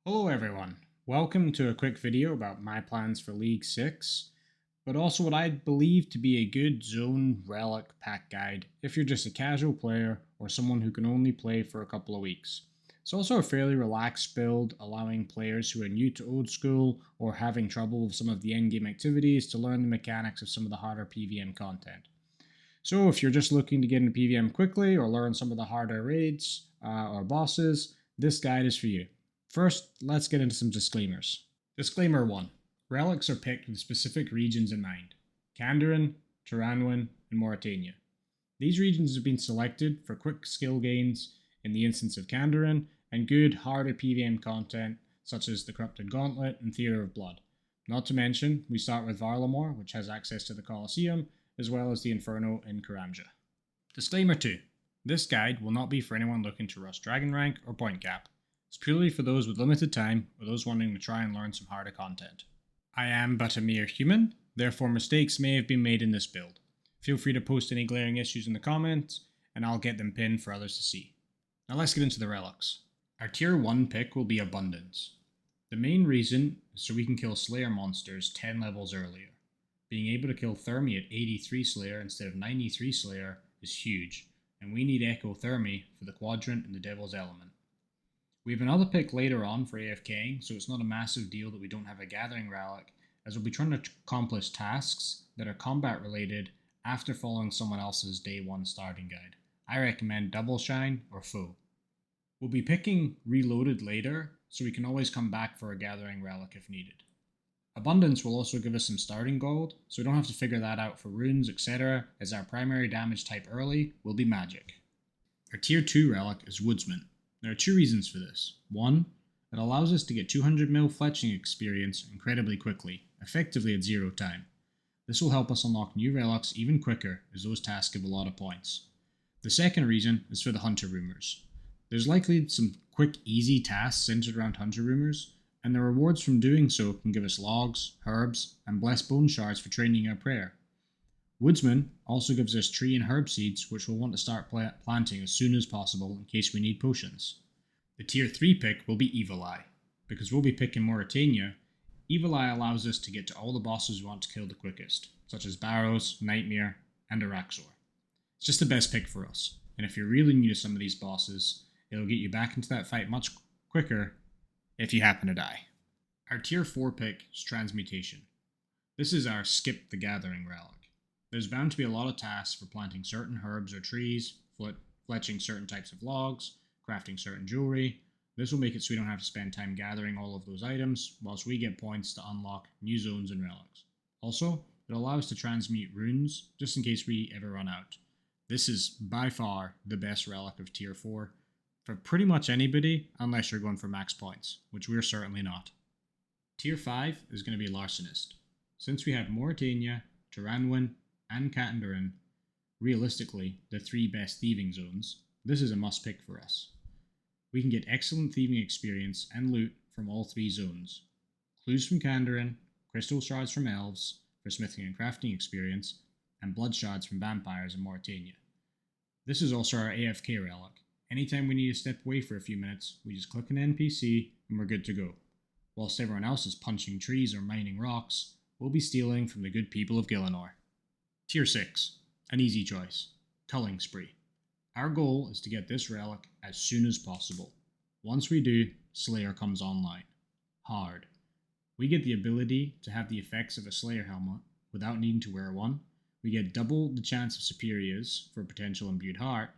Hello everyone, welcome to a quick video about my plans for League 6, but also what I believe to be a good Zone Relic pack guide if you're just a casual player or someone who can only play for a couple of weeks. It's also a fairly relaxed build, allowing players who are new to Old School or having trouble with some of the endgame activities to learn the mechanics of some of the harder PvM content. So if you're just looking to get into PvM quickly or learn some of the harder raids or bosses, this guide is for you. First, let's get into some disclaimers. Disclaimer 1. Relics are picked with specific regions in mind. Kandarin, Taranwin, and Mauritania. These regions have been selected for quick skill gains in the instance of Kandarin and good, harder PvM content such as the Corrupted Gauntlet and Theatre of Blood. Not to mention, we start with Varlamore, which has access to the Colosseum, as well as the Inferno in Karamja. Disclaimer 2. This guide will not be for anyone looking to rush Dragon Rank or Point Cap. It's purely for those with limited time or those wanting to try and learn some harder content. I am but a mere human, therefore mistakes may have been made in this build. Feel free to post any glaring issues in the comments, and I'll get them pinned for others to see. Now let's get into the relics. Our tier 1 pick will be Abundance. The main reason is so we can kill Slayer monsters 10 levels earlier. Being able to kill Thermi at 83 Slayer instead of 93 Slayer is huge, and we need Echo Thermi for the Quadrant and the Devil's Element. We have another pick later on for AFKing, so it's not a massive deal that we don't have a Gathering Relic, as we'll be trying to accomplish tasks that are combat related after following someone else's day 1 starting guide. I recommend Double Shine or Foe. We'll be picking Reloaded later, so we can always come back for a Gathering Relic if needed. Abundance will also give us some starting gold, so we don't have to figure that out for runes, etc., as our primary damage type early will be magic. Our tier 2 relic is Woodsman. There are 2 reasons for this. 1, it allows us to get 200 mil fletching experience incredibly quickly, effectively at 0 time. This will help us unlock new relics even quicker, as those tasks give a lot of points. The second reason is for the Hunter Rumors. There's likely some quick, easy tasks centered around Hunter Rumors, and the rewards from doing so can give us logs, herbs, and blessed bone shards for training our prayer. Woodsman also gives us tree and herb seeds, which we'll want to start planting as soon as possible in case we need potions. The tier 3 pick will be Evil Eye. Because we'll be picking Mauritania, Evil Eye allows us to get to all the bosses we want to kill the quickest, such as Barrows, Nightmare, and Araxor. It's just the best pick for us, and if you're really new to some of these bosses, it'll get you back into that fight much quicker if you happen to die. Our tier 4 pick is Transmutation. This is our Skip the Gathering relic. There's bound to be a lot of tasks for planting certain herbs or trees, fletching certain types of logs, crafting certain jewelry. This will make it so we don't have to spend time gathering all of those items, whilst we get points to unlock new zones and relics. Also, it allows us to transmute runes, just in case we ever run out. This is by far the best relic of tier 4 for pretty much anybody, unless you're going for max points, which we're certainly not. Tier 5 is going to be Larcenist. Since we have Mauritania, Taranwin, and Kandarin, realistically the 3 best thieving zones, this is a must pick for us. We can get excellent thieving experience and loot from all 3 zones. Clues from Kandarin, crystal shards from elves for smithing and crafting experience, and blood shards from vampires in Mauritania. This is also our AFK relic. Anytime we need to step away for a few minutes, we just click an NPC and we're good to go. Whilst everyone else is punching trees or mining rocks, we'll be stealing from the good people of Gillinor. Tier 6, an easy choice, Culling Spree. Our goal is to get this relic as soon as possible. Once we do, Slayer comes online. Hard. We get the ability to have the effects of a Slayer helmet without needing to wear one. We get double the chance of superiors for potential imbued heart,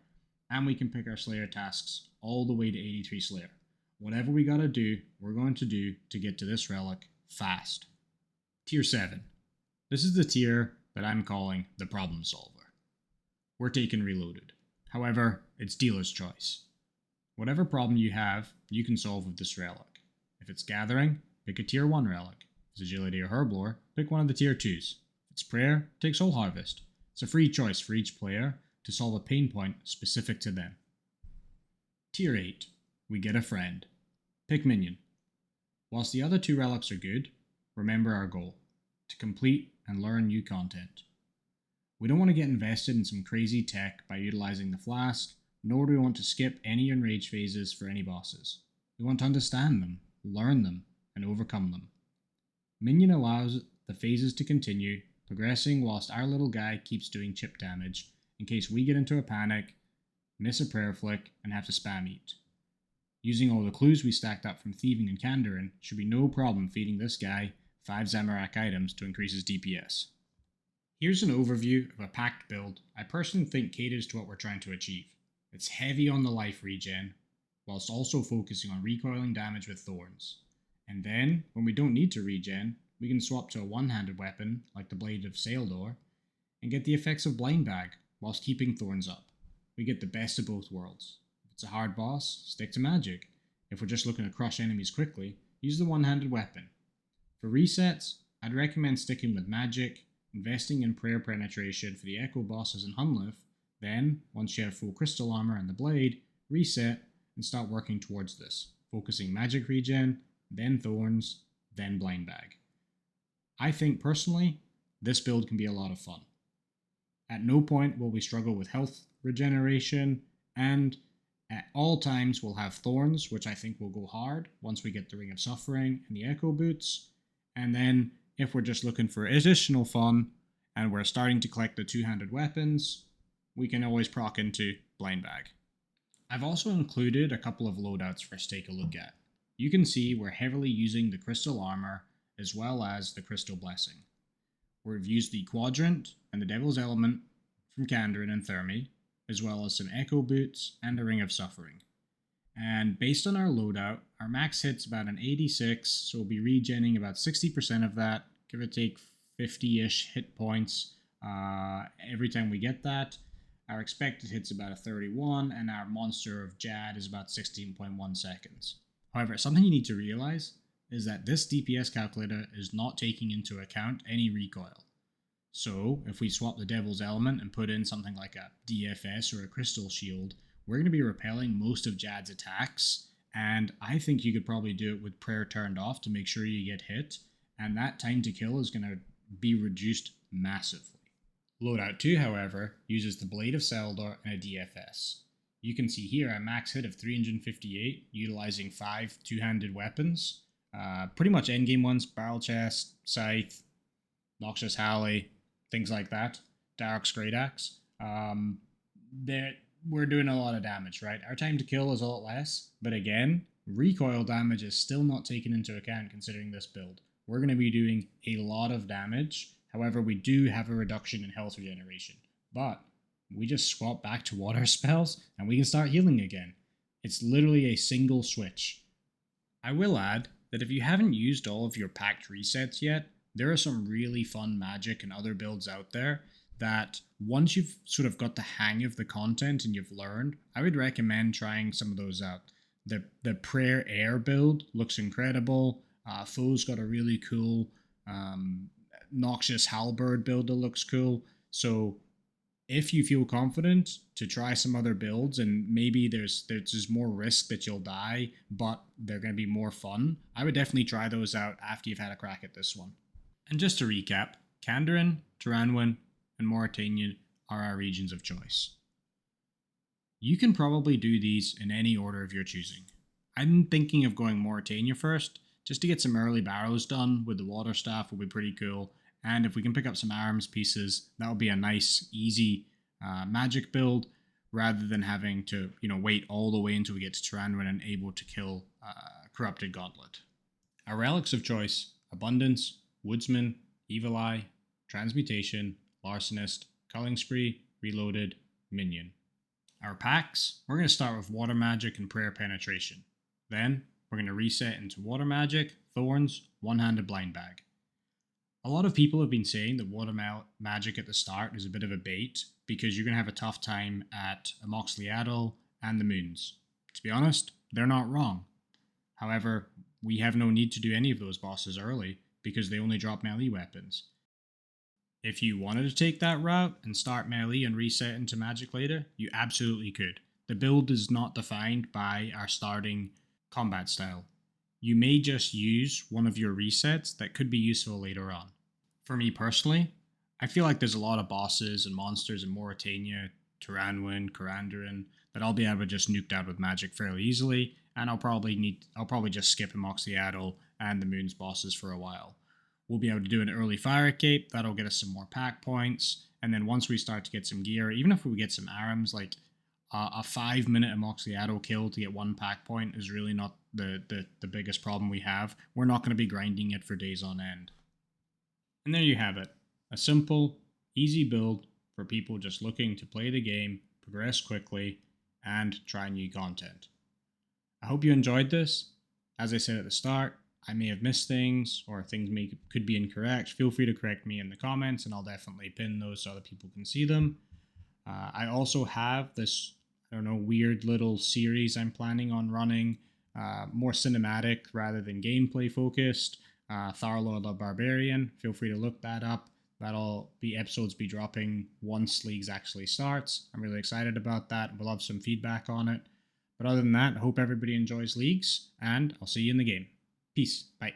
and we can pick our Slayer tasks all the way to 83 Slayer. Whatever we gotta do, we're going to do to get to this relic fast. Tier 7. This is the tier that I'm calling the problem solver. We're taking Reloaded. However, it's dealer's choice. Whatever problem you have, you can solve with this relic. If it's Gathering, pick a tier 1 relic. If it's Agility or Herblore, pick one of the tier 2s. If it's Prayer, take Soul Harvest. It's a free choice for each player to solve a pain point specific to them. Tier 8. We get a friend. Pick Minion. Whilst the other 2 relics are good, remember our goal: to complete and learn new content. We don't want to get invested in some crazy tech by utilizing the flask, nor do we want to skip any enrage phases for any bosses. We want to understand them, learn them, and overcome them. Minion allows the phases to continue, progressing whilst our little guy keeps doing chip damage in case we get into a panic, miss a prayer flick, and have to spam eat. Using all the clues we stacked up from Thieving and Kandarin should be no problem feeding this guy 5 Zamorak items to increase his DPS. Here's an overview of a packed build I personally think caters to what we're trying to achieve. It's heavy on the life regen, whilst also focusing on recoiling damage with thorns. And then, when we don't need to regen, we can swap to a one-handed weapon, like the Blade of Saildor, and get the effects of Blind Bag, whilst keeping thorns up. We get the best of both worlds. If it's a hard boss, stick to magic. If we're just looking to crush enemies quickly, use the one-handed weapon. For resets, I'd recommend sticking with magic, investing in prayer penetration for the echo bosses in Hunlith, then, once you have full crystal armor and the blade, reset and start working towards this, focusing magic regen, then thorns, then blind bag. I think personally, this build can be a lot of fun. At no point will we struggle with health regeneration, and at all times we'll have thorns, which I think will go hard once we get the Ring of Suffering and the Echo Boots, and then if we're just looking for additional fun and we're starting to collect the two-handed weapons, we can always proc into blind bag. I've also included a couple of loadouts for us to take a look at. You can see we're heavily using the crystal armor as well as the crystal blessing. We've used the quadrant and the devil's element from Kandarin and Thermi, as well as some echo boots and a ring of suffering. And based on our loadout, our max hit's about an 86, so we'll be regenning about 60% of that, give or take 50-ish hit points every time we get that. Our expected hit's about a 31, and our monster of Jad is about 16.1 seconds. However, something you need to realize is that this DPS calculator is not taking into account any recoil. So, if we swap the Devil's Element and put in something like a DFS or a Crystal Shield, we're going to be repelling most of Jad's attacks, and I think you could probably do it with prayer turned off to make sure you get hit, and that time to kill is going to be reduced massively. Loadout 2, however, uses the Blade of Saildor and a DFS. You can see here a max hit of 358, utilizing 5 two-handed weapons. Pretty much endgame ones, Barrel Chest, Scythe, Noxious Halley, things like that. Dark's Great Axe. We're doing a lot of damage, right? Our time to kill is a lot less, but again, recoil damage is still not taken into account considering this build. We're going to be doing a lot of damage. However, we do have a reduction in health regeneration, but we just swap back to water spells and we can start healing again. It's literally a single switch. I will add that if you haven't used all of your packed resets yet, there are some really fun magic and other builds out there that once you've sort of got the hang of the content and you've learned, I would recommend trying some of those out. The Prayer Air build looks incredible. Foe's got a really cool Noxious Halberd build that looks cool. So if you feel confident to try some other builds and maybe there's more risk that you'll die, but they're going to be more fun, I would definitely try those out after you've had a crack at this one. And just to recap, Kandarin, Turanwin, and Mauritania are our regions of choice. You can probably do these in any order of your choosing. I'm thinking of going Mauritania first, just to get some early barrows done with the water staff will be pretty cool. And if we can pick up some arms pieces, that'll be a nice, easy magic build, rather than having to, wait all the way until we get to Turanwin and able to kill Corrupted Gauntlet. Our relics of choice: Abundance, Woodsman, Evil Eye, Transmutation, Larcenist, Culling Spree, Reloaded, Minion. Our packs: we're going to start with Water Magic and Prayer Penetration. Then we're going to reset into Water Magic, Thorns, One-Handed Blind Bag. A lot of people have been saying that Water Magic at the start is a bit of a bait because you're going to have a tough time at Amoxhliadol and the Moons. To be honest, they're not wrong. However, we have no need to do any of those bosses early because they only drop melee weapons. If you wanted to take that route and start melee and reset into magic later, you absolutely could. The build is not defined by our starting combat style. You may just use one of your resets that could be useful later on. For me personally, I feel like there's a lot of bosses and monsters in Mauritania, Turanwin, Karandarin that I'll be able to just nuke out with magic fairly easily, and I'll probably just skip Amoxyadal and the Moon's bosses for a while. We'll be able to do an early Fire Cape, that'll get us some more pack points, and then once we start to get some gear, even if we get some Arams, like a 5-minute Amoxyadal kill to get 1 pack point is really not the biggest problem we have. We're not going to be grinding it for days on end. And there you have it. A simple, easy build for people just looking to play the game, progress quickly, and try new content. I hope you enjoyed this. As I said at the start, I may have missed things or things could be incorrect. Feel free to correct me in the comments and I'll definitely pin those so other people can see them. I also have this, weird little series I'm planning on running, more cinematic rather than gameplay focused. Tharlor the Barbarian. Feel free to look that up. That'll be episodes be dropping once Leagues actually starts. I'm really excited about that. We'll have some feedback on it. But other than that, I hope everybody enjoys Leagues, and I'll see you in the game. Peace. Bye.